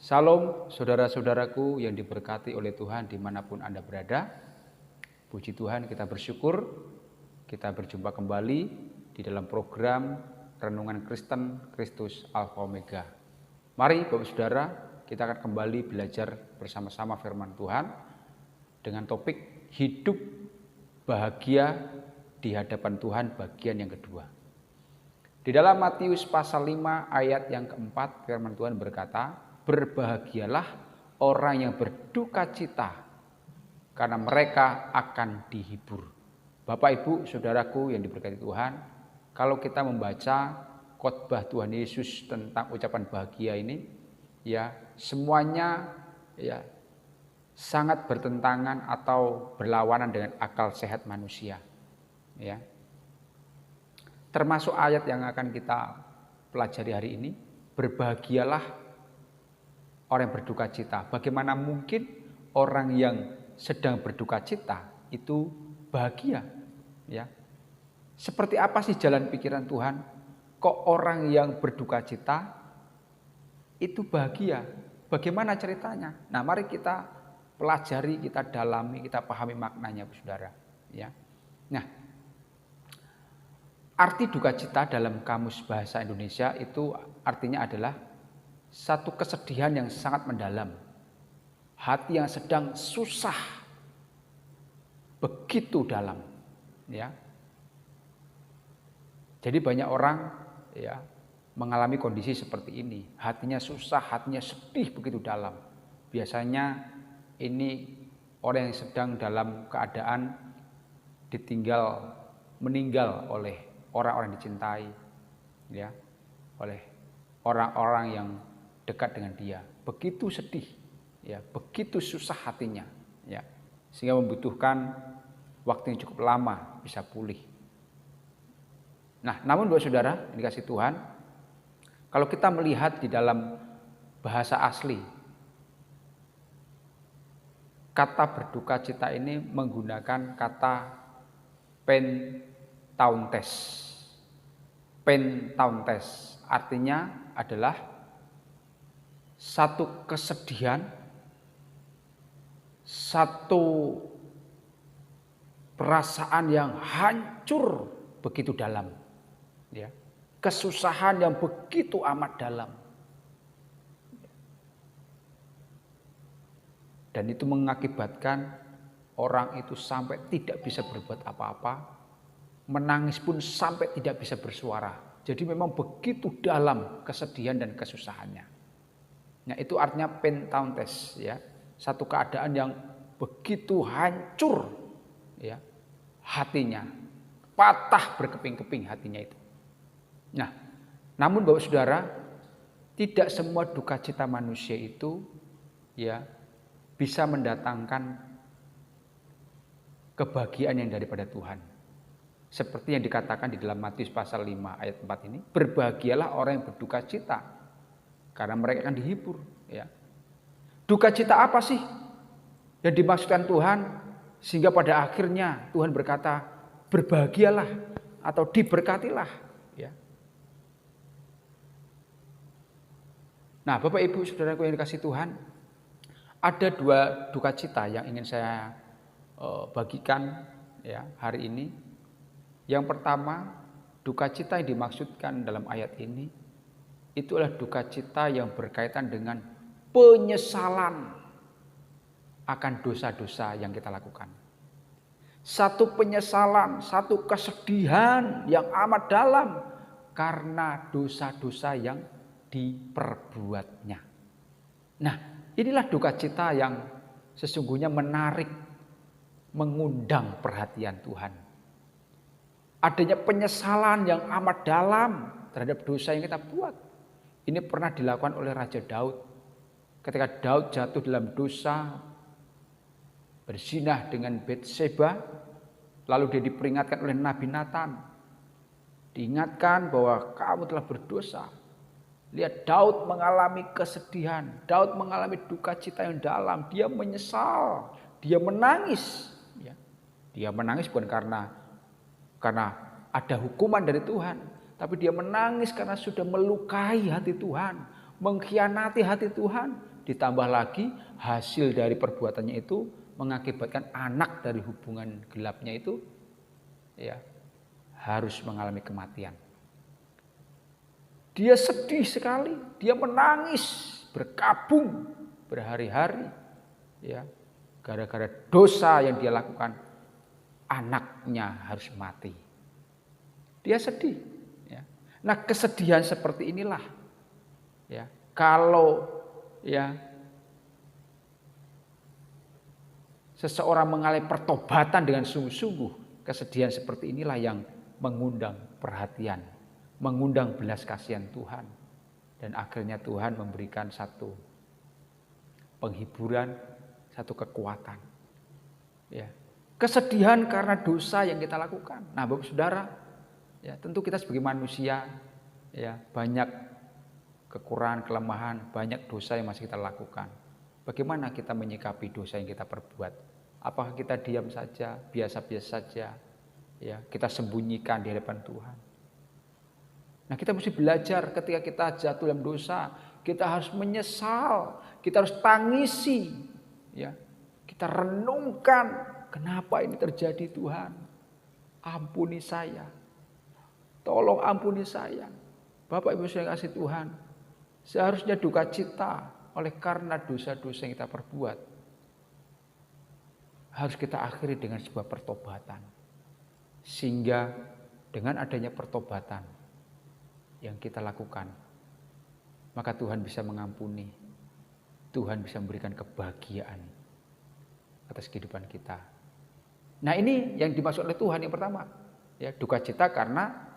Salam saudara-saudaraku yang diberkati oleh Tuhan dimanapun Anda berada. Puji Tuhan, kita bersyukur kita berjumpa kembali di dalam program Renungan Kristen Kristus Alfa Omega. Mari Bapak Saudara, kita akan kembali belajar bersama-sama firman Tuhan dengan topik hidup bahagia di hadapan Tuhan bagian yang kedua. Di dalam Matius pasal 5 ayat yang keempat, firman Tuhan berkata, "Berbahagialah orang yang berduka cita, karena mereka akan dihibur." Bapak, Ibu, Saudaraku yang diberkati Tuhan, kalau kita membaca khotbah Tuhan Yesus tentang ucapan bahagia ini, ya semuanya ya sangat bertentangan atau berlawanan dengan akal sehat manusia. Ya. Termasuk ayat yang akan kita pelajari hari ini, berbahagialah orang yang berduka cita. Bagaimana mungkin orang yang sedang berduka cita itu bahagia? Ya. Seperti apa sih jalan pikiran Tuhan? Kok orang yang berduka cita itu bahagia? Bagaimana ceritanya? Nah, mari kita pelajari, kita dalami, kita pahami maknanya, Saudara. Ya. Nah, arti duka cita dalam Kamus Bahasa Indonesia itu artinya adalah satu kesedihan yang sangat mendalam. Hati yang sedang susah, begitu dalam. Ya. Jadi banyak orang ya mengalami kondisi seperti ini. Hatinya susah, hatinya sedih begitu dalam. Biasanya ini orang yang sedang dalam keadaan meninggal oleh orang-orang dicintai, ya, oleh orang-orang yang dekat dengan dia. Begitu sedih, ya, begitu susah hatinya, ya, sehingga membutuhkan waktu yang cukup lama bisa pulih. Nah, namun Bapak Saudara, dikasih Tuhan, kalau kita melihat di dalam bahasa asli, kata berduka cita ini menggunakan kata pentauntes. Pentauntes artinya adalah satu kesedihan, satu perasaan yang hancur begitu dalam, ya, kesusahan yang begitu amat dalam, dan itu mengakibatkan orang itu sampai tidak bisa berbuat apa-apa. Menangis pun sampai tidak bisa bersuara. Jadi memang begitu dalam kesedihan dan kesusahannya. Nah, itu artinya pentauntes, ya. Satu keadaan yang begitu hancur, ya, hatinya. Patah berkeping-keping hatinya itu. Nah, namun Bapak Saudara, tidak semua duka cita manusia itu ya bisa mendatangkan kebahagiaan yang daripada Tuhan. Seperti yang dikatakan di dalam Matius pasal 5 ayat 4 ini, berbahagialah orang yang berduka cita, karena mereka akan dihibur. Ya. Duka cita apa sih yang dimaksudkan Tuhan, sehingga pada akhirnya Tuhan berkata, berbahagialah atau diberkatilah. Ya. Nah, Bapak Ibu Saudaraku yang dikasih Tuhan, ada dua duka cita yang ingin saya bagikan ya hari ini. Yang pertama, duka cita yang dimaksudkan dalam ayat ini itu adalah duka cita yang berkaitan dengan penyesalan akan dosa-dosa yang kita lakukan. Satu penyesalan, satu kesedihan yang amat dalam karena dosa-dosa yang diperbuatnya. Nah, inilah duka cita yang sesungguhnya menarik, mengundang perhatian Tuhan. Adanya penyesalan yang amat dalam terhadap dosa yang kita buat. Ini pernah dilakukan oleh Raja Daud. Ketika Daud jatuh dalam dosa, berzinah dengan Batseba, lalu dia diperingatkan oleh Nabi Nathan. Diingatkan bahwa kamu telah berdosa. Lihat, Daud mengalami kesedihan, Daud mengalami duka cita yang dalam. Dia menyesal, dia menangis. Dia menangis bukan karena ada hukuman dari Tuhan, tapi dia menangis karena sudah melukai hati Tuhan, mengkhianati hati Tuhan. ditambah lagi hasil dari perbuatannya itu mengakibatkan anak dari hubungan gelapnya itu ya harus mengalami kematian. Dia sedih sekali, dia menangis berkabung berhari-hari ya gara-gara dosa yang dia lakukan, anaknya harus mati. Dia sedih ya. Nah, kesedihan seperti inilah ya kalau ya seseorang mengalami pertobatan dengan sungguh-sungguh, kesedihan seperti inilah yang mengundang perhatian, mengundang belas kasihan Tuhan. Dan akhirnya Tuhan memberikan satu penghiburan, satu kekuatan. Ya. Kesedihan karena dosa yang kita lakukan. Nah, Bapak Saudara, ya tentu kita sebagai manusia ya banyak kekurangan, kelemahan, banyak dosa yang masih kita lakukan. Bagaimana kita menyikapi dosa yang kita perbuat? Apakah kita diam saja, biasa-biasa saja? Ya, kita sembunyikan di hadapan Tuhan. Nah, kita mesti belajar ketika kita jatuh dalam dosa, kita harus menyesal, kita harus tangisi, ya. Kita renungkan, kenapa ini terjadi Tuhan? Ampuni saya. Tolong ampuni saya. Bapak Ibu saya kasih Tuhan, seharusnya duka cita oleh karena dosa-dosa yang kita perbuat harus kita akhiri dengan sebuah pertobatan. Sehingga dengan adanya pertobatan yang kita lakukan, maka Tuhan bisa mengampuni, Tuhan bisa memberikan kebahagiaan atas kehidupan kita. Nah, ini yang dimaksud oleh Tuhan yang pertama, ya duka cita karena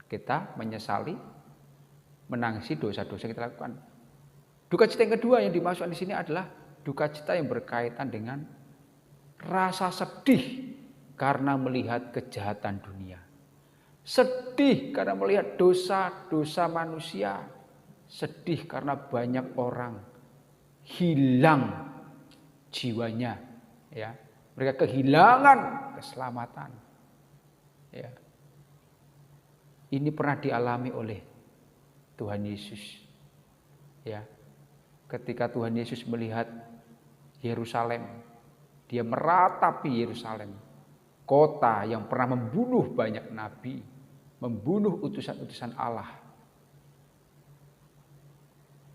kita menyesali, menangisi dosa-dosa yang kita lakukan. Duka cita yang kedua yang dimaksud di sini adalah duka cita yang berkaitan dengan rasa sedih karena melihat kejahatan dunia. Sedih karena melihat dosa-dosa manusia. Sedih karena banyak orang hilang jiwanya, ya. Mereka kehilangan keselamatan. Ya. Ini pernah dialami oleh Tuhan Yesus. Ya. Ketika Tuhan Yesus melihat Yerusalem, dia meratapi Yerusalem, kota yang pernah membunuh banyak nabi, membunuh utusan-utusan Allah,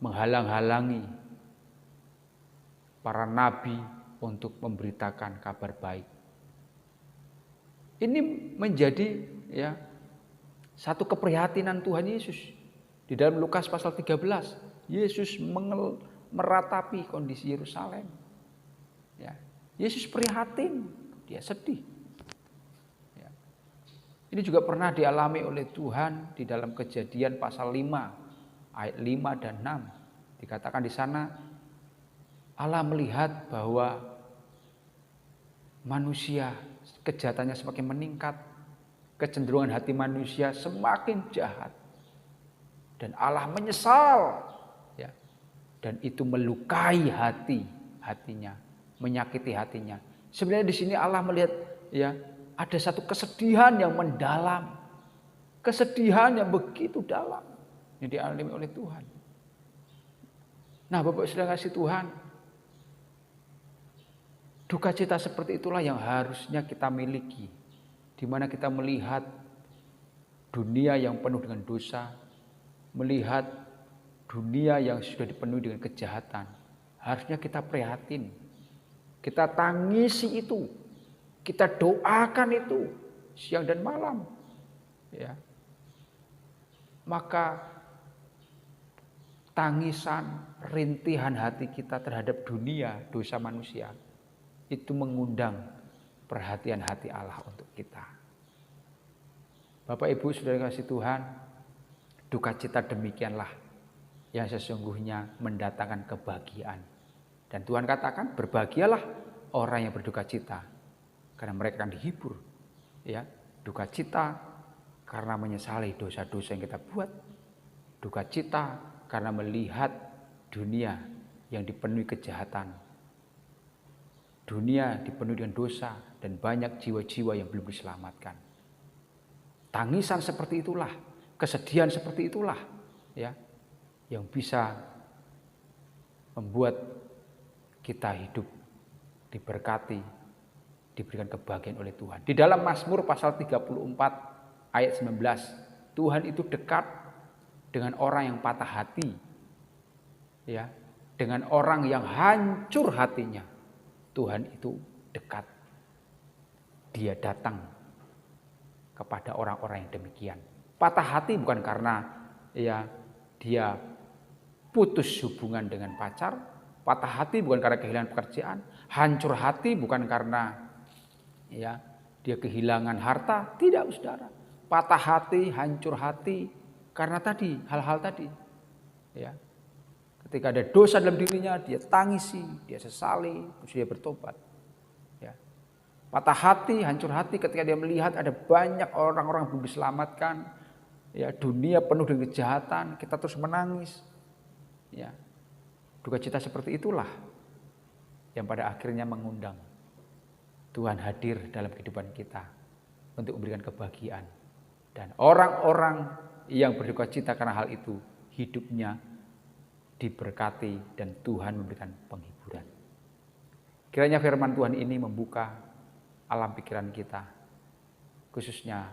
menghalang-halangi para nabi untuk memberitakan kabar baik. Ini menjadi ya satu keprihatinan Tuhan Yesus. Di dalam Lukas pasal 13, Yesus meratapi kondisi Yerusalem. Ya, Yesus prihatin, dia sedih. Ya. Ini juga pernah dialami oleh Tuhan di dalam Kejadian pasal 5 ayat 5 dan 6. Dikatakan di sana Allah melihat bahwa manusia kejahatannya semakin meningkat, kecenderungan hati manusia semakin jahat, dan Allah menyesal, ya, dan itu melukai hatinya, menyakiti hatinya. Sebenarnya di sini Allah melihat, ya, ada satu kesedihan yang mendalam, kesedihan yang begitu dalam yang dialami oleh Tuhan. Nah, Bapak sudah kasih Tuhan, duka cita seperti itulah yang harusnya kita miliki, di mana kita melihat dunia yang penuh dengan dosa, melihat dunia yang sudah dipenuhi dengan kejahatan. Harusnya kita prihatin, kita tangisi itu, kita doakan itu siang dan malam. Ya. Maka tangisan, rintihan hati kita terhadap dunia, dosa manusia, itu mengundang perhatian hati Allah untuk kita. Bapak Ibu saudara kasih Tuhan, duka cita demikianlah yang sesungguhnya mendatangkan kebahagiaan. Dan Tuhan katakan, berbahagialah orang yang berduka cita, karena mereka akan dihibur. Ya, duka cita karena menyesali dosa-dosa yang kita buat. Duka cita karena melihat dunia yang dipenuhi kejahatan. Dunia dipenuhi dengan dosa dan banyak jiwa-jiwa yang belum diselamatkan. Tangisan seperti itulah, kesedihan seperti itulah, ya, yang bisa membuat kita hidup diberkati, diberikan kebahagiaan oleh Tuhan. Di dalam Mazmur pasal 34 ayat 19, Tuhan itu dekat dengan orang yang patah hati. Ya, dengan orang yang hancur hatinya. Tuhan itu dekat. Dia datang kepada orang-orang yang demikian. Patah hati bukan karena ya dia putus hubungan dengan pacar, patah hati bukan karena kehilangan pekerjaan, hancur hati bukan karena ya dia kehilangan harta, tidak saudara. Patah hati, hancur hati karena tadi hal-hal tadi. Ya. Ketika ada dosa dalam dirinya, dia tangisi, dia sesali, terus dia bertobat. Ya. Patah hati, hancur hati ketika dia melihat ada banyak orang-orang yang belum diselamatkan. Ya, dunia penuh dengan kejahatan, kita terus menangis. Ya. Duka cita seperti itulah yang pada akhirnya mengundang Tuhan hadir dalam kehidupan kita untuk memberikan kebahagiaan. Dan orang-orang yang berduka cita karena hal itu, hidupnya diberkati dan Tuhan memberikan penghiburan. Kiranya firman Tuhan ini membuka alam pikiran kita, khususnya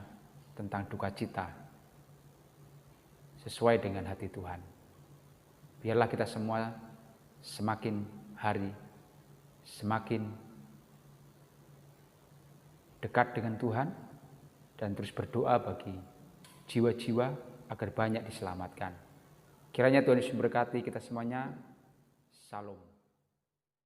tentang duka cita, sesuai dengan hati Tuhan. Biarlah kita semua semakin hari semakin dekat dengan Tuhan dan terus berdoa bagi jiwa-jiwa agar banyak diselamatkan. Kiranya Tuhan Yesus memberkati kita semuanya. Shalom.